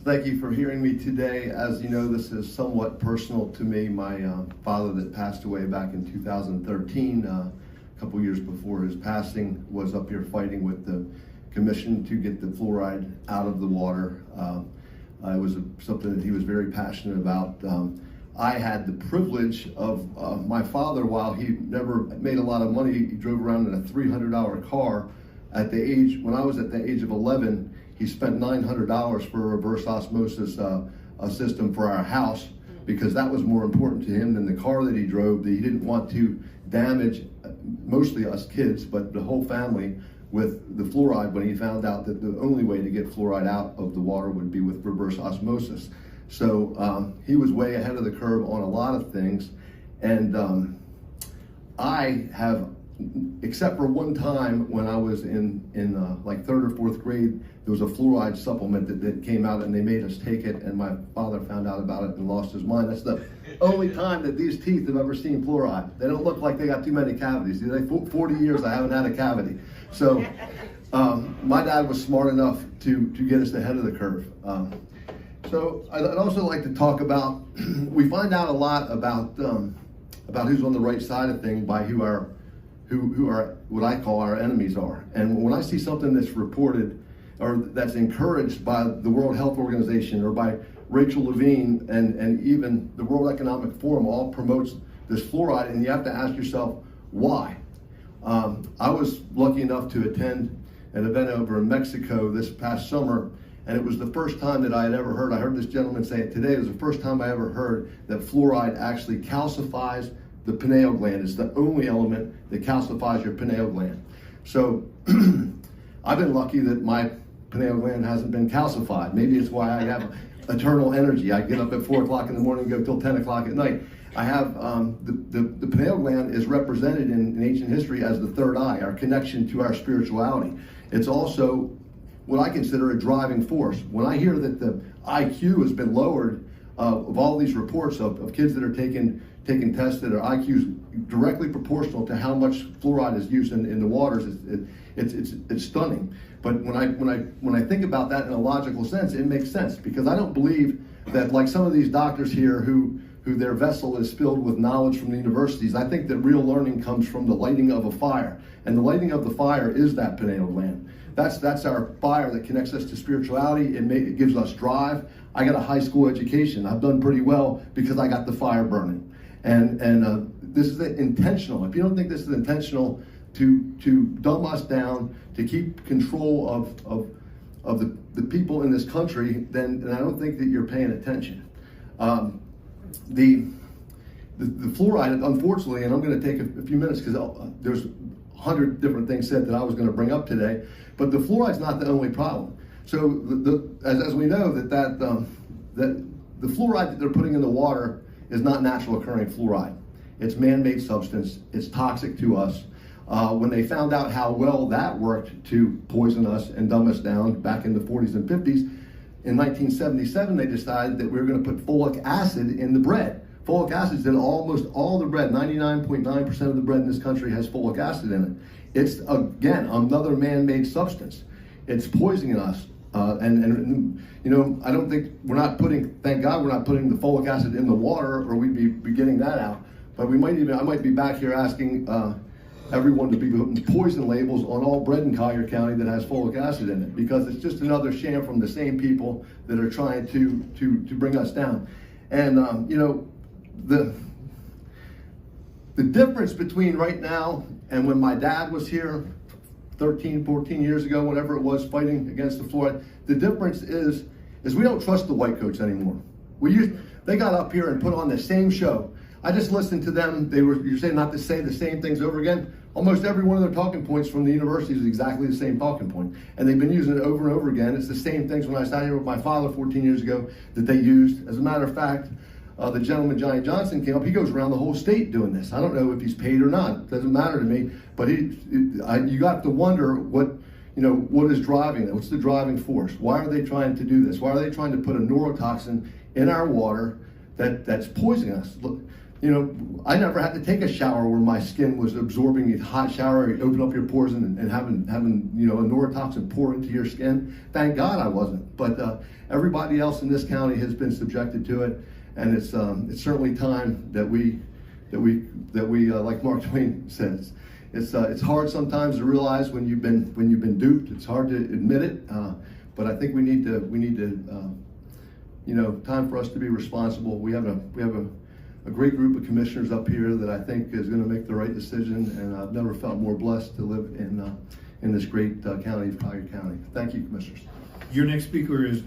Thank you for hearing me today. As you know, this is somewhat personal to me. My father that passed away back in 2013, a couple years before his passing, was up here fighting with the commission to get the fluoride out of the water. It was something that he was very passionate about. I had the privilege of my father, while he never made a lot of money, he drove around in a $300 car. When I was at the age of 11, he spent $900 for a reverse osmosis system for our house, because that was more important to him than the car that he drove. That he didn't want to damage mostly us kids, but the whole family, with the fluoride, when he found out that the only way to get fluoride out of the water would be with reverse osmosis. So he was way ahead of the curve on a lot of things. And I have, except for one time when I was in like 3rd or 4th grade, there was a fluoride supplement that came out, and they made us take it, and my father found out about it and lost his mind. That's the only time that these teeth have ever seen fluoride. They don't look like they got too many cavities. 40 years I haven't had a cavity. So my dad was smart enough to get us ahead of the curve. So I'd also like to talk about, we find out a lot about who's on the right side of things by who are what I call our enemies are. And when I see something that's reported or that's encouraged by the World Health Organization or by Rachel Levine and even the World Economic Forum, all promotes this fluoride, and you have to ask yourself, why? I was lucky enough to attend an event over in Mexico this past summer, and it was the first time that I had ever heard, I heard this gentleman say it today, it was the first time I ever heard that fluoride actually calcifies the pineal gland. It's the only element that calcifies your pineal gland. So I've been lucky that my pineal gland hasn't been calcified. Maybe it's why I have eternal energy. I get up at 4 o'clock in the morning and go till 10 o'clock at night. I have, the pineal gland is represented in ancient history as the third eye, our connection to our spirituality. It's also what I consider a driving force. When I hear that the IQ has been lowered, of all these reports of kids that are taking tests that are IQs directly proportional to how much fluoride is used in the waters, it's stunning. But when I think about that in a logical sense, it makes sense, because I don't believe that, like some of these doctors here who their vessel is filled with knowledge from the universities, I think that real learning comes from the lighting of a fire. And the lighting of the fire is that pineal gland. That's our fire that connects us to spirituality. It gives us drive. I got a high school education. I've done pretty well because I got the fire burning. And this is intentional. If you don't think this is intentional to dumb us down, to keep control of the people in this country, then I don't think that you're paying attention. The fluoride, unfortunately, and I'm going to take a few minutes because there's 100 different things said that I was going to bring up today, but the fluoride's not the only problem. So as we know that the fluoride that they're putting in the water is not natural occurring fluoride. It's man-made substance. It's toxic to us. When they found out how well that worked to poison us and dumb us down back in the 40s and 50s, in 1977 they decided that we were going to put folic acid in the bread. Folic acid is in almost all the bread. 99.9% of the bread in this country has folic acid in it. It's, again, another man-made substance. It's poisoning us. And you know, I don't think thank God we're not putting the folic acid in the water, or we'd be getting that out. But I might be back here asking everyone to be putting poison labels on all bread in Collier County that has folic acid in it, because it's just another sham from the same people that are trying to bring us down. And you know, the difference between right now and when my dad was here 13, 14 years ago, whatever it was, fighting against the fluoride, the difference is we don't trust the white coats anymore. They got up here and put on the same show. I just listened to them. You're saying not to say the same things over again. Almost every one of their talking points from the university is exactly the same talking point. And they've been using it over and over again. It's the same things when I sat here with my father 14 years ago that they used. As a matter of fact, the gentleman, Johnny Johnson, came up. He goes around the whole state doing this. I don't know if he's paid or not. It doesn't matter to me. But you got to wonder what is driving it. What's the driving force? Why are they trying to do this? Why are they trying to put a neurotoxin in our water that's poisoning us? Look, You know, I never had to take a shower where my skin was absorbing a hot shower. You open up your pores and having you know, a neurotoxin pour into your skin. Thank God I wasn't. But everybody else in this county has been subjected to it, and it's certainly time that we like Mark Twain says. It's hard sometimes to realize when you've been duped. It's hard to admit it, but I think we need to you know, time for us to be responsible. We have a great group of commissioners up here that I think is going to make the right decision, and I've never felt more blessed to live in this great county of Collier County. Thank you, commissioners. Your next speaker is